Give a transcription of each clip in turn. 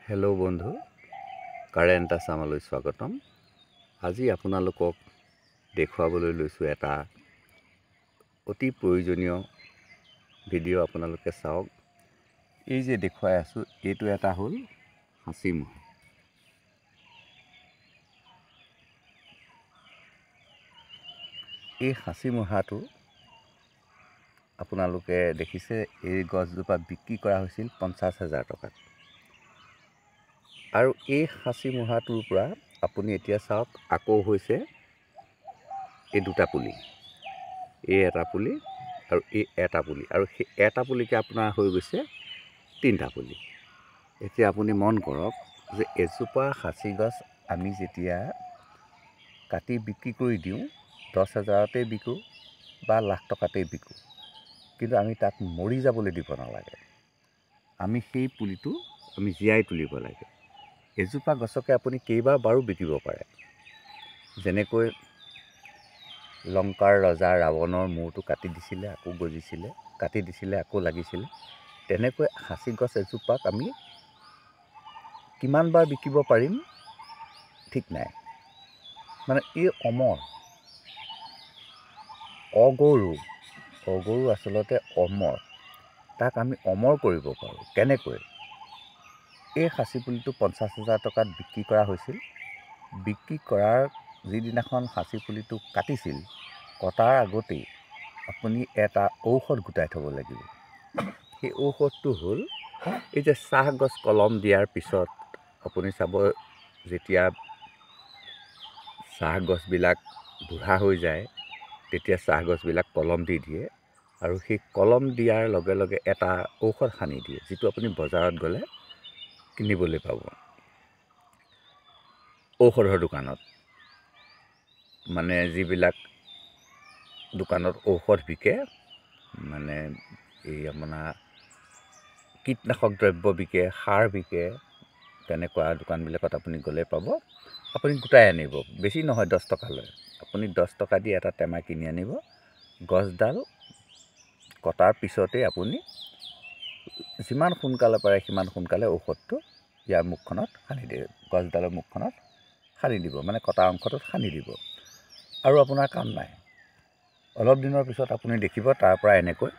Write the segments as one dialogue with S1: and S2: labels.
S1: Hello' বন্ধু, current আছামলৈ স্বাগতম। আজি আপোনালোকক দেখুৱাবলৈ লৈছোঁ এটা অতি প্ৰয়োজনীয় ভিডিঅ'। আপোনালোকে চাওক। এই যে দেখুৱাই আছোঁ, এইটো এটা হ'ল সাঁচি মহা। এই সাঁচি মহাটো আপোনালোকে দেখিছে, এই গছজোপা বিক্ৰী কৰা হৈছিল 50,000 টকাত। আৰু এই সাঁচি মহাটোৰ পৰা আপুনি এতিয়া চাওক, আকৌ হৈছে এই দুটা পুলি, এই এটা পুলি আৰু এই এটা পুলি, আৰু সেই এটা পুলিকে আপোনাৰ হৈ গৈছে 3টা পুলি। এতিয়া আপুনি মন কৰক যে এজোপা সাঁচি গছ আমি যেতিয়া কাটি বিক্ৰী কৰি দিওঁ, 10,000তেই বিকোঁ বা লাখ টকাতেই বিকোঁ, কিন্তু আমি তাক মৰি যাবলৈ দিব নালাগে। আমি সেই পুলিটো আমি জীয়াই তুলিব লাগে। এজোপা গছকে আপুনি কেইবাবাৰো বিকিব পাৰে। যেনেকৈ লংকাৰ ৰজা ৰাৱণৰ মূৰটো কাটি দিছিলে, আকৌ গজিছিলে, কাটি দিছিলে, আকৌ লাগিছিলে। তেনেকৈ সাঁচি গছ এজোপাক আমি কিমানবাৰ বিকিব পাৰিম ঠিক নাই। মানে ই অমৰ, অগৰু আচলতে অমৰ। তাক আমি অমৰ কৰিব পাৰোঁ। কেনেকৈ? এই সাঁচি পুলিটো 50,000 টকাত বিক্ৰী কৰা হৈছিল। বিক্ৰী কৰাৰ যিদিনাখন সাঁচি পুলিটো কাটিছিল, কটাৰ আগতেই আপুনি এটা ঔষধ গোটাই থ'ব লাগিব। সেই ঔষধটো হ'ল, এই যে চাহ গছ কলম দিয়াৰ পিছত আপুনি চাব, যেতিয়া চাহ গছবিলাক বুঢ়া হৈ যায়, তেতিয়া চাহ গছবিলাক কলম দি দিয়ে, আৰু সেই কলম দিয়াৰ লগে লগে এটা ঔষধ সানি দিয়ে, যিটো আপুনি বজাৰত গ'লে কিনিবলৈ পাব। ঔষধৰ দোকানত, মানে যিবিলাক দোকানত ঔষধ বিকে, মানে এই আপোনাৰ কীটনাশক দ্ৰব্য বিকে, সাৰ বিকে, তেনেকুৱা দোকানবিলাকত আপুনি গ'লে পাব। আপুনি গোটাই আনিব, বেছি নহয়, 10 টকা লয়। আপুনি 10 টকা দি এটা টেমা কিনি আনিব। গছডাল কটাৰ পিছতেই আপুনি যিমান সোনকালে পাৰে সিমান সোনকালে ঔষধটো ইয়াৰ মুখখনত সানি দিয়ে, গছডালৰ মুখখনত সানি দিব, মানে কটা অংশটোত সানি দিব, আৰু আপোনাৰ কাম নাই। অলপ দিনৰ পিছত আপুনি দেখিব তাৰ পৰা এনেকৈ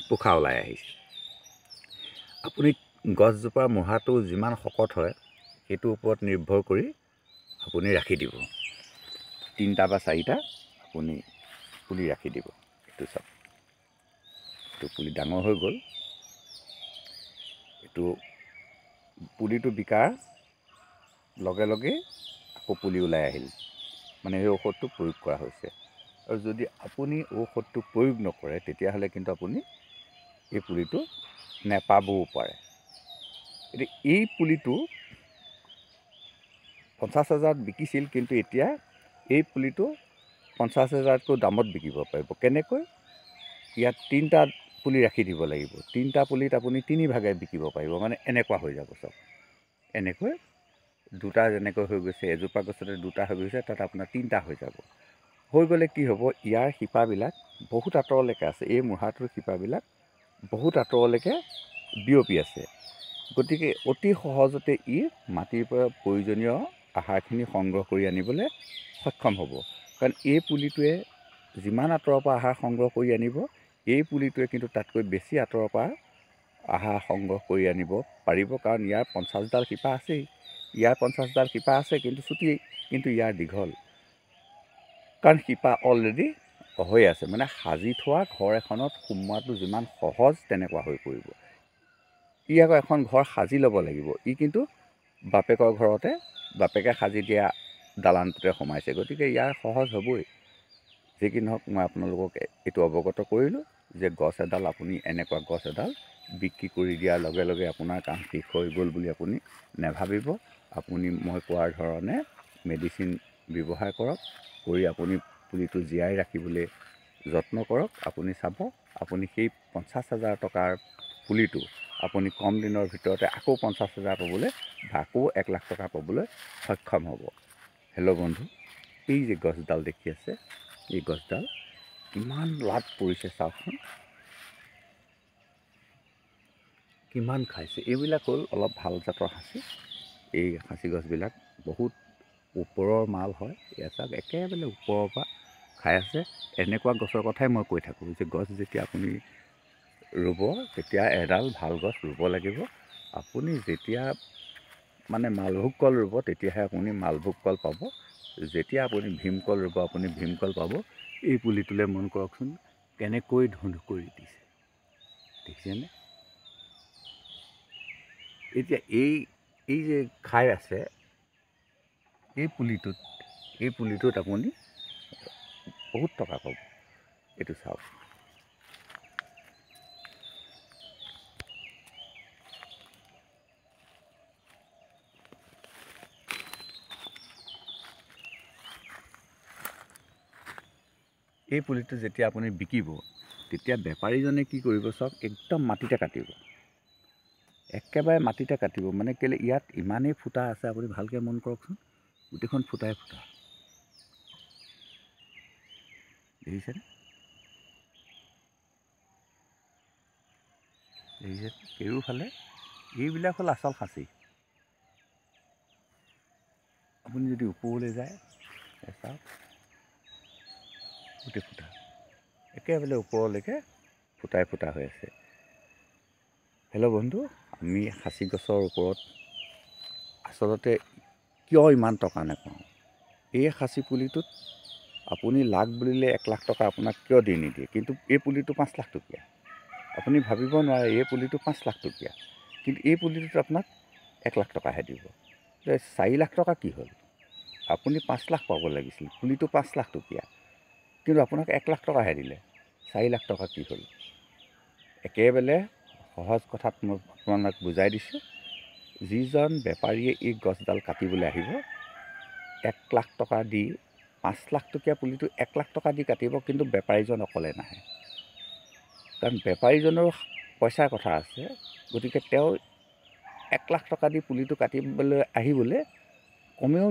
S1: পোখা ওলাই আহিছে। আপুনি গছজোপাৰ মহাটো যিমান শকত হয়, সেইটোৰ ওপৰত নিৰ্ভৰ কৰি আপুনি ৰাখি দিব। 3টা বা 4টা আপুনি পুলি ৰাখি দিব। এইটো চাওক, এইটো পুলি ডাঙৰ হৈ গ'ল। এইটো পুলিটো বিকাৰ লগে লগেই আকৌ পুলি ওলাই আহিল, মানে সেই ঔষধটো প্ৰয়োগ কৰা হৈছে। আৰু যদি আপুনি ঔষধটো প্ৰয়োগ নকৰে, তেতিয়াহ'লে কিন্তু আপুনি এই পুলিটো নেপাবও পাৰে। এতিয়া এই পুলিটো 50,000 বিকিছিল, কিন্তু এতিয়া এই পুলিটো 50,000তকৈ দামত বিকিব পাৰিব। কেনেকৈ? ইয়াত 3টা পুলি ৰাখি দিব লাগিব। 3টা পুলিত আপুনি 3 ভাগে বিকিব পাৰিব, মানে এনেকুৱা হৈ যাব চব। এনেকৈ 2টা যেনেকৈ হৈ গৈছে, এজোপা গছতে 2টা হৈ গৈছে, তাত আপোনাৰ 3টা হৈ যাব। হৈ গ'লে কি হ'ব, ইয়াৰ শিপাবিলাক বহুত আঁতৰলৈকে আছে। এই মূঢ়াটোৰ শিপাবিলাক বহুত আঁতৰলৈকে বিয়পি আছে। গতিকে অতি সহজতে ই মাটিৰ পৰা প্ৰয়োজনীয় আহাৰখিনি সংগ্ৰহ কৰি আনিবলৈ সক্ষম হ'ব। কাৰণ এই পুলিটোৱে যিমান আঁতৰৰ পৰা আহাৰ সংগ্ৰহ কৰি আনিব, এই পুলিটোৱে কিন্তু তাতকৈ বেছি আঁতৰৰ পৰা আহাৰ সংগ্ৰহ কৰি আনিব পাৰিব। কাৰণ ইয়াৰ 50ডাল শিপা আছেই। ইয়াৰ 50ডাল শিপা আছে, কিন্তু চুটি, কিন্তু ইয়াৰ দীঘল। কাৰণ শিপা অলৰেডি হৈ আছে, মানে সাজি থোৱা ঘৰ এখনত সোমোৱাটো যিমান সহজ, তেনেকুৱা হৈ পৰিব। ই আকৌ এখন ঘৰ সাজি ল'ব লাগিব। ই কিন্তু বাপেকৰ ঘৰতে, বাপেকে সাজি দিয়া দালানটোতে সোমাইছে। গতিকে ইয়াৰ সহজ হ'বই। যি কি নহওক, মই আপোনালোকক এইটো অৱগত কৰিলোঁ যে গছ এডাল, আপুনি এনেকুৱা গছ এডাল বিক্ৰী কৰি দিয়াৰ লগে লগে আপোনাৰ কাম শেষ হৈ গ'ল বুলি আপুনি নেভাবিব। আপুনি মই কোৱাৰ ধৰণে মেডিচিন ব্যৱহাৰ কৰক, কৰি আপুনি পুলিটো জীয়াই ৰাখিবলৈ যত্ন কৰক। আপুনি চাব, আপুনি সেই 50,000 টকাৰ পুলিটো আপুনি কম দিনৰ ভিতৰতে আকৌ 50,000 পাবলৈ, বা আকৌ 1 লাখ টকা পাবলৈ সক্ষম হ'ব। হেল্ল' বন্ধু, এই যে গছডাল দেখি আছে, এই গছডাল কিমান লাভ পৰিছে চাওকচোন। কিমান খাইছে। এইবিলাক হ'ল অলপ ভাল জাতৰ সাঁচি। এই সাঁচি গছবিলাক বহুত ওপৰৰ মাল হয়। ইয়াত চাওক একেবাৰে ওপৰৰ পৰা খাই আছে। এনেকুৱা গছৰ কথাই মই কৈ থাকোঁ যে গছ যেতিয়া আপুনি ৰুব তেতিয়া এডাল ভাল গছ ৰুব লাগিব। আপুনি যেতিয়া মানে মালভোগ কল ৰুব তেতিয়াহে আপুনি মালভোগ কল পাব। যেতিয়া আপুনি ভীমকল ৰুব আপুনি ভীমকল পাব। এই পুলিটোলৈ মন কৰকচোন কেনেকৈ ধুন্ধ কৰি দিছে, দেখিছেনে? এতিয়া এই যে খাই আছে এই পুলিটোত আপুনি বহুত টকা পাব। এইটো চাওক। এই পুলিটো যেতিয়া আপুনি বিকিব তেতিয়া বেপাৰীজনে কি কৰিব চাওক, একদম মাটিতে কাটিব, একেবাৰে মাটিতে কাটিব। মানে কেলৈ ইয়াত ইমানেই ফুটা আছে, আপুনি ভালকৈ মন কৰকচোন, গোটেইখন ফুটাই ফুটা, দেখিছেনে? দেখিছে কেৰুফালে এইবিলাক হ'ল আচল সাঁচি। আপুনি যদি ওপৰলৈ যায় চাওক গোটেই ফুটা, একেবাৰে ওপৰলৈকে ফুটাই ফুটা হৈ আছে। হেল্ল' বন্ধু, আমি সাঁচি গছৰ ওপৰত আচলতে কিয় ইমান টকা নাপাওঁ? এই সাঁচি পুলিটোত আপুনি লাখ বুলিলে 1 লাখ টকা আপোনাক কিয় দি নিদিয়ে, কিন্তু এই পুলিটো 5 লাখ টকীয়া। আপুনি ভাবিব নোৱাৰে এই পুলিটো 5 লাখ টকীয়া, কিন্তু এই পুলিটোত আপোনাক 1 লাখ টকাহে দিব। 4 লাখ টকা কি হ'ল? আপুনি 5 লাখ পাব লাগিছিল, পুলিটো 5 লাখ টকীয়া, কিন্তু আপোনাক 1 লাখ টকাহে দিলে। 4 লাখ টকা কি হ'ল? একেবাৰে সহজ কথাত মই আপোনাক বুজাই দিছোঁ। যিজন বেপাৰীয়ে এই গছডাল কাটিবলৈ আহিব 1 লাখ টকা দি 5 লাখ টকীয়া পুলিটো 1 লাখ টকা দি কাটিব, কিন্তু বেপাৰীজন অকলে নাহে। কাৰণ বেপাৰীজনৰ পইচাৰ কথা আছে। গতিকে তেওঁ 1 লাখ টকা দি পুলিটো কাটিবলৈ আহিবলৈ কমেও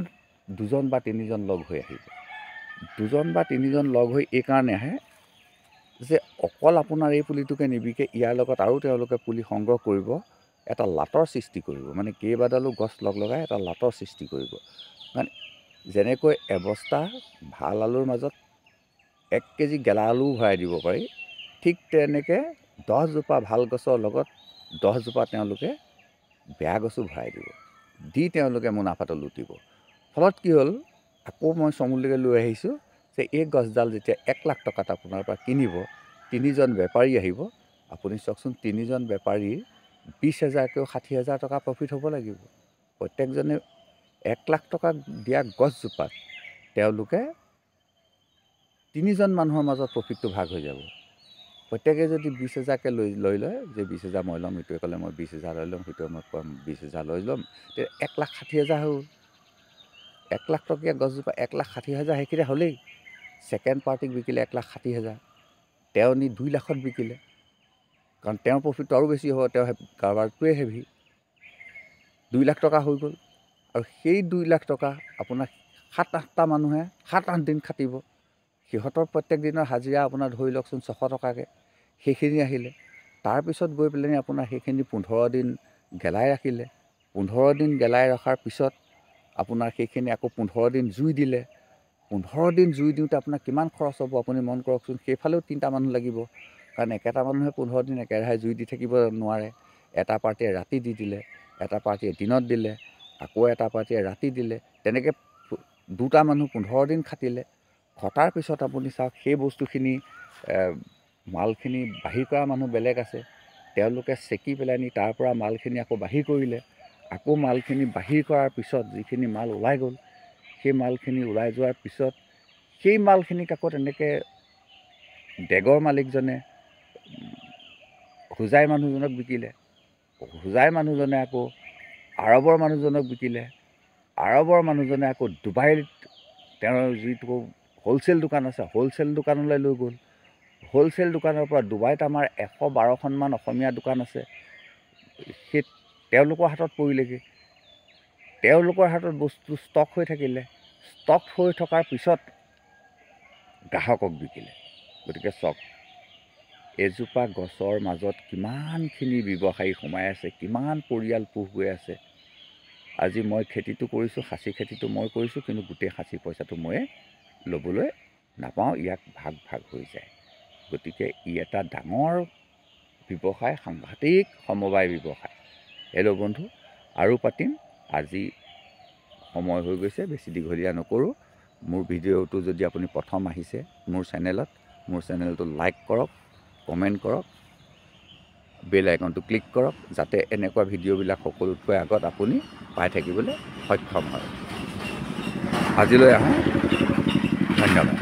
S1: 2জন বা 3জন লগ হৈ আহিব। 2জন বা 3জন লগ হৈ এইকাৰণে আহে যে অকল আপোনাৰ এই পুলিটোকে নিবিকে, ইয়াৰ লগত আৰু তেওঁলোকে পুলি সংগ্ৰহ কৰিব, এটা লাটৰ সৃষ্টি কৰিব। মানে কেইবাডালো গছ লগ লগাই এটা লাটৰ সৃষ্টি কৰিব। মানে যেনেকৈ এবস্তা ভাল আলুৰ মাজত 1 কেজি গেলা আলুও ভৰাই দিব পাৰি, ঠিক তেনেকৈ 10 জোপা ভাল গছৰ লগত 10 জোপা তেওঁলোকে বেয়া গছো ভৰাই দিব, দি তেওঁলোকে মুনাফাটো লুটিব। ফলত কি হ'ল, আকৌ মই চমুলৈকে লৈ আহিছোঁ যে এই গছডাল যেতিয়া 1 লাখ টকাত আপোনাৰ পৰা কিনিব, 3জন বেপাৰী আহিব। আপুনি চাওকচোন, 3জন বেপাৰীৰ 20,000কৈও 60,000 টকা প্ৰফিট হ'ব লাগিব। প্ৰত্যেকজনে 1 লাখ টকা দিয়া গছজোপাত তেওঁলোকে 3জন মানুহৰ মাজত প্ৰফিটটো ভাগ হৈ যাব। প্ৰত্যেকে যদি 20,000কৈ লৈ লয়, যে 20,000 মই ল'ম, ইটোৱে ক'লে মই 20,000 লৈ ল'ম, সিটোৱে মই ক'ম 20,000 লৈ ল'ম, তেতিয়া 1,60,000 হ'ল। 1 লাখ টকীয়া গছজোপা 1,60,000 সেইকেইটা হ'লেই। ছেকেণ্ড পাৰ্টিক বিকিলে 1,60,000, তেওঁ নি 2 লাখত বিকিলে, কাৰণ তেওঁৰ প্ৰফিটটো আৰু বেছি হ'ব, তেওঁ কাৰোবাৰটোৱে হেভি। 2 লাখ টকা হৈ গ'ল। আৰু সেই 2 লাখ টকা আপোনাক 7-8টা মানুহে 7-8 দিন খাটিব। সিহঁতৰ প্ৰত্যেক দিনৰ হাজিৰা আপোনাৰ ধৰি লওকচোন 600 টকাকৈ। সেইখিনি আহিলে, তাৰপিছত গৈ পেলাই আপোনাৰ সেইখিনি 15 দিন গেলাই ৰাখিলে। 15 দিন গেলাই ৰখাৰ পিছত আপোনাৰ সেইখিনি আকৌ 15 দিন জুই দিলে। 15 দিন জুই দিওঁতে আপোনাৰ কিমান খৰচ হ'ব আপুনি মন কৰকচোন। সেইফালেও 3টা মানুহ লাগিব, কাৰণ একেটা মানুহে 15 দিন একেৰাহে জুই দি থাকিব নোৱাৰে। এটা পাৰ্টিয়ে ৰাতি দি দিলে, এটা পাৰ্টিয়ে দিনত দিলে, আকৌ এটা পাৰ্টিয়ে ৰাতি দিলে, তেনেকৈ 2টা মানুহ 15 দিন খাটিলে। খটাৰ পিছত আপুনি চাওক, সেই বস্তুখিনি মালখিনি বাহিৰ কৰা মানুহ বেলেগ আছে, তেওঁলোকে চেকি পেলাই নি তাৰ পৰা মালখিনি আকৌ বাহিৰ কৰিলে। আকৌ মালখিনি বাহিৰ কৰাৰ পিছত যিখিনি মাল ওলাই গ'ল, সেই মালখিনি ওলাই যোৱাৰ পিছত সেই মালখিনিক আকৌ তেনেকৈ ডেগৰ মালিকজনে হোজাই মানুহজনক বিকিলে। হোজাই মানুহজনে আকৌ আৰৱৰ মানুহজনক বিকিলে। আৰৱৰ মানুহজনে আকৌ ডুবাইত তেওঁৰ যিটো হ'লচেল দোকান আছে, হ'লচেল দোকানলৈ লৈ গ'ল। হ'লচেল দোকানৰ পৰা ডুবাইত আমাৰ 112খনমান অসমীয়া দোকান আছে, সেই তেওঁলোকৰ হাতত পৰিলেগৈ। তেওঁলোকৰ হাতত বস্তু ষ্টক হৈ থাকিলে। ষ্টক হৈ থকাৰ পিছত গ্ৰাহকক বিকিলে। গতিকে চাওক, এজোপা গছৰ মাজত কিমানখিনি ব্যৱসায়ী সোমাই আছে, কিমান পৰিয়াল পোহ গৈ আছে। আজি মই খেতিটো কৰিছোঁ, খাচী খেতিটো মই কৰিছোঁ, কিন্তু গোটেই খাচী পইচাটো মই ল'বলৈ নাপাওঁ, ইয়াক ভাগ ভাগ হৈ যায়। গতিকে ই এটা ডাঙৰ ব্যৱসায়, সাংঘাতিক সমবায় ব্যৱসায়। হেল্ল' বন্ধু, আৰু পাতিম। আজি সময় হৈ গৈছে, বেছি দীঘলীয়া নকৰোঁ। মোৰ ভিডিঅ'টো যদি আপুনি প্ৰথম আহিছে মোৰ চেনেলটো লাইক কৰক, কমেণ্ট কৰক, বেল আইকনটো ক্লিক কৰক, যাতে এনেকুৱা ভিডিঅ'বিলাক সকলোতকৈ আগত আপুনি পাই থাকিবলৈ সক্ষম হয়। আজিলৈ আহোঁ, ধন্যবাদ।